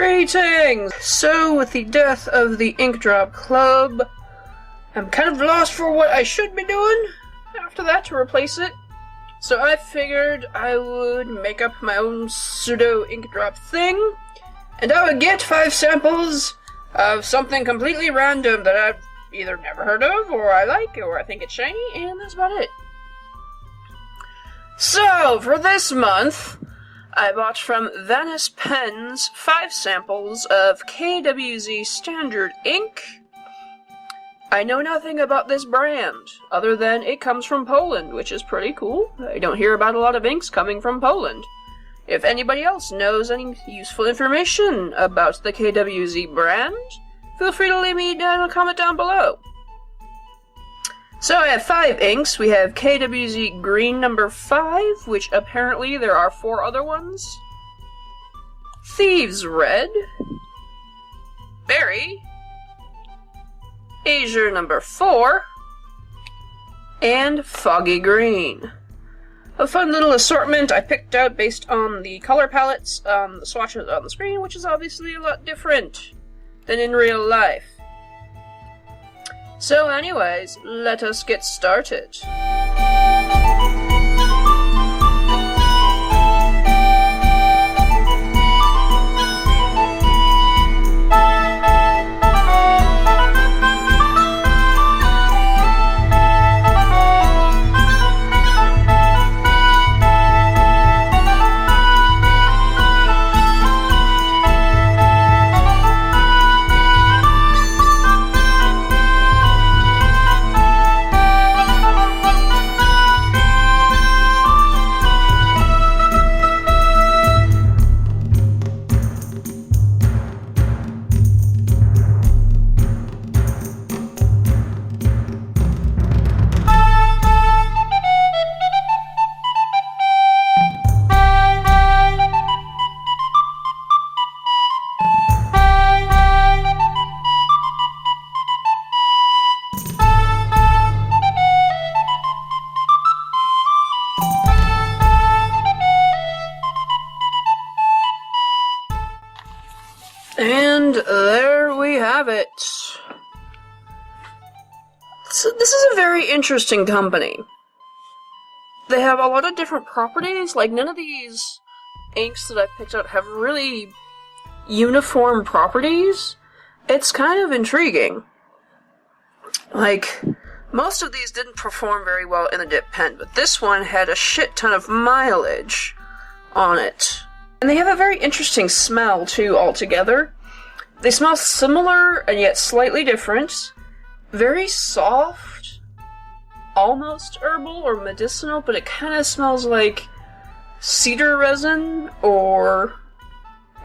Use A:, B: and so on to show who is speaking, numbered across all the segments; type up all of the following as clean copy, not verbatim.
A: Greetings! So, with the death of the Ink Drop Club, I'm kind of lost for what I should be doing after that to replace it. So I figured I would make up my own pseudo ink drop thing, and I would get 5 samples of something completely random that I've either never heard of, or I like, or I think it's shiny, and that's about it. So, for this month, I bought from Venice Pens 5 samples of KWZ Standard ink. I know nothing about this brand, other than it comes from Poland, which is pretty cool. I don't hear about a lot of inks coming from Poland. If anybody else knows any useful information about the KWZ brand, feel free to leave me a comment down below. So I have 5 inks. We have KWZ Green number 5, which apparently there are 4 other ones. Thieves Red. Berry. Azure number 4. And Foggy Green. A fun little assortment I picked out based on the color palettes on the swatches on the screen, which is obviously a lot different than in real life. So anyways, let us get started. And there we have it. So this is a very interesting company. They have a lot of different properties. Like, none of these inks that I've picked out have really uniform properties. It's kind of intriguing. Like, most of these didn't perform very well in the dip pen, but this one had a shit ton of mileage on it. And they have a very interesting smell, too, altogether. They smell similar, and yet slightly different. Very soft, almost herbal or medicinal, but it kind of smells like cedar resin, or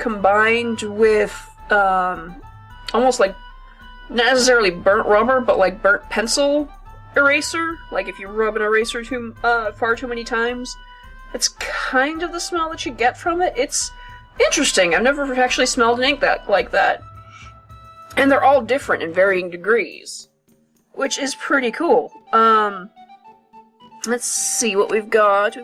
A: combined with, almost like, not necessarily burnt rubber, but like burnt pencil eraser. Like if you rub an eraser far too many times. It's kind of the smell that you get from it. It's interesting. I've never actually smelled an ink like that. And they're all different in varying degrees, which is pretty cool. Let's see what we've got.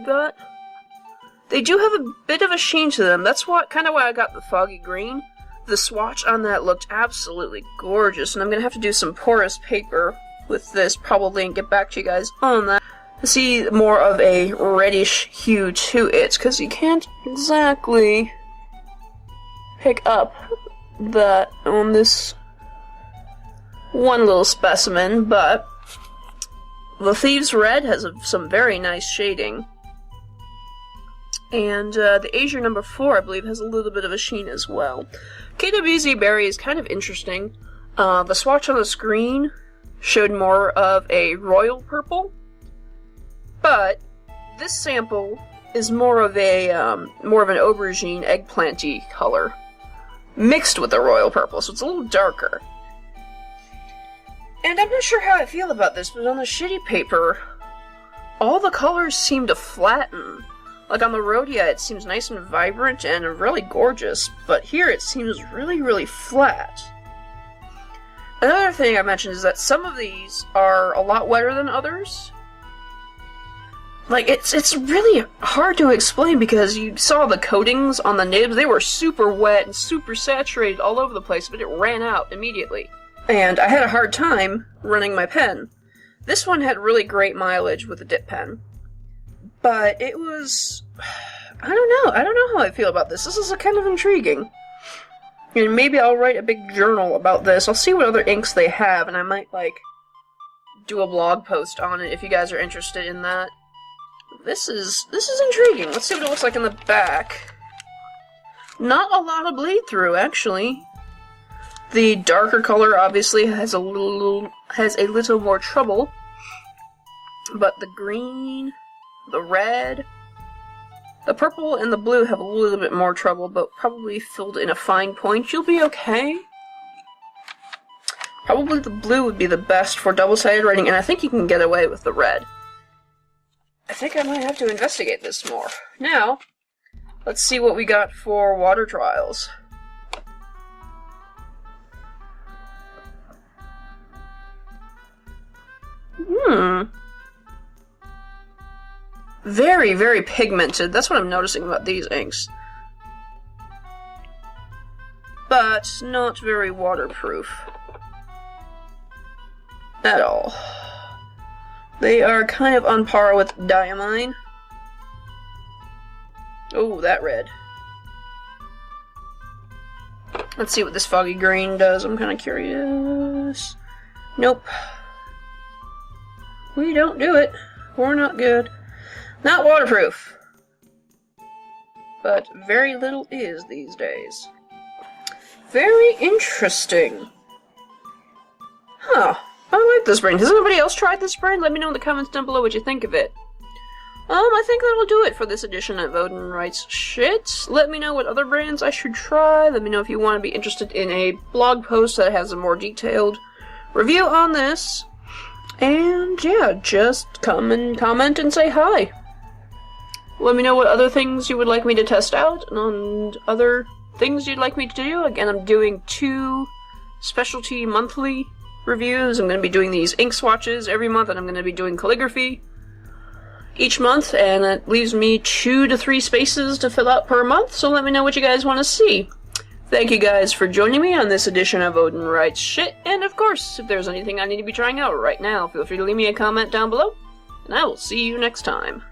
A: They do have a bit of a sheen to them. That's kind of why I got the Foggy Green. The swatch on that looked absolutely gorgeous, and I'm gonna have to do some porous paper with this probably and get back to you guys on that. See more of a reddish hue to it, because you can't exactly pick up that on this one little specimen, but the Thieves Red has some very nice shading, and the Azure number 4, I believe, has a little bit of a sheen as well. KWZ Berry is kind of interesting. The swatch on the screen showed more of a royal purple, but this sample is more of an aubergine eggplanty color mixed with the royal purple, so it's a little darker. And I'm not sure how I feel about this, but on the shitty paper, all the colors seem to flatten. Like on the Rhodia, it seems nice and vibrant and really gorgeous, but here it seems really, really flat. Another thing I mentioned is that some of these are a lot wetter than others. Like, it's really hard to explain because you saw the coatings on the nibs. They were super wet and super saturated all over the place, but it ran out immediately. And I had a hard time running my pen. This one had really great mileage with the dip pen. But it was... I don't know how I feel about this. This is kind of intriguing. And maybe I'll write a big journal about this. I'll see what other inks they have, and I might, like, do a blog post on it if you guys are interested in that. This is intriguing. Let's see what it looks like in the back. Not a lot of bleed through, actually. The darker color obviously has a little more trouble. But the green, the red, the purple, and the blue have a little bit more trouble, but probably filled in a fine point. You'll be okay. Probably the blue would be the best for double-sided writing, and I think you can get away with the red. I think I might have to investigate this more. Now, let's see what we got for water trials. Very, very pigmented. That's what I'm noticing about these inks. But not very waterproof. At all. They are kind of on par with diamine. Oh, that red. Let's see what this foggy green does. I'm kind of curious. Nope. We don't do it. We're not good. Not waterproof. But very little is these days. Very interesting. Huh. I like this brand. Has anybody else tried this brand? Let me know in the comments down below what you think of it. I think that'll do it for this edition of Odin Writes Shit. Let me know what other brands I should try. Let me know if you want to be interested in a blog post that has a more detailed review on this. And yeah, just come and comment and say hi. Let me know what other things you would like me to test out and other things you'd like me to do. Again, I'm doing 2 specialty monthly reviews. I'm going to be doing these ink swatches every month, and I'm going to be doing calligraphy each month, and that leaves me 2 to 3 spaces to fill out per month, so let me know what you guys want to see. Thank you guys for joining me on this edition of Odin Writes Shit, and of course, if there's anything I need to be trying out right now, feel free to leave me a comment down below, and I will see you next time.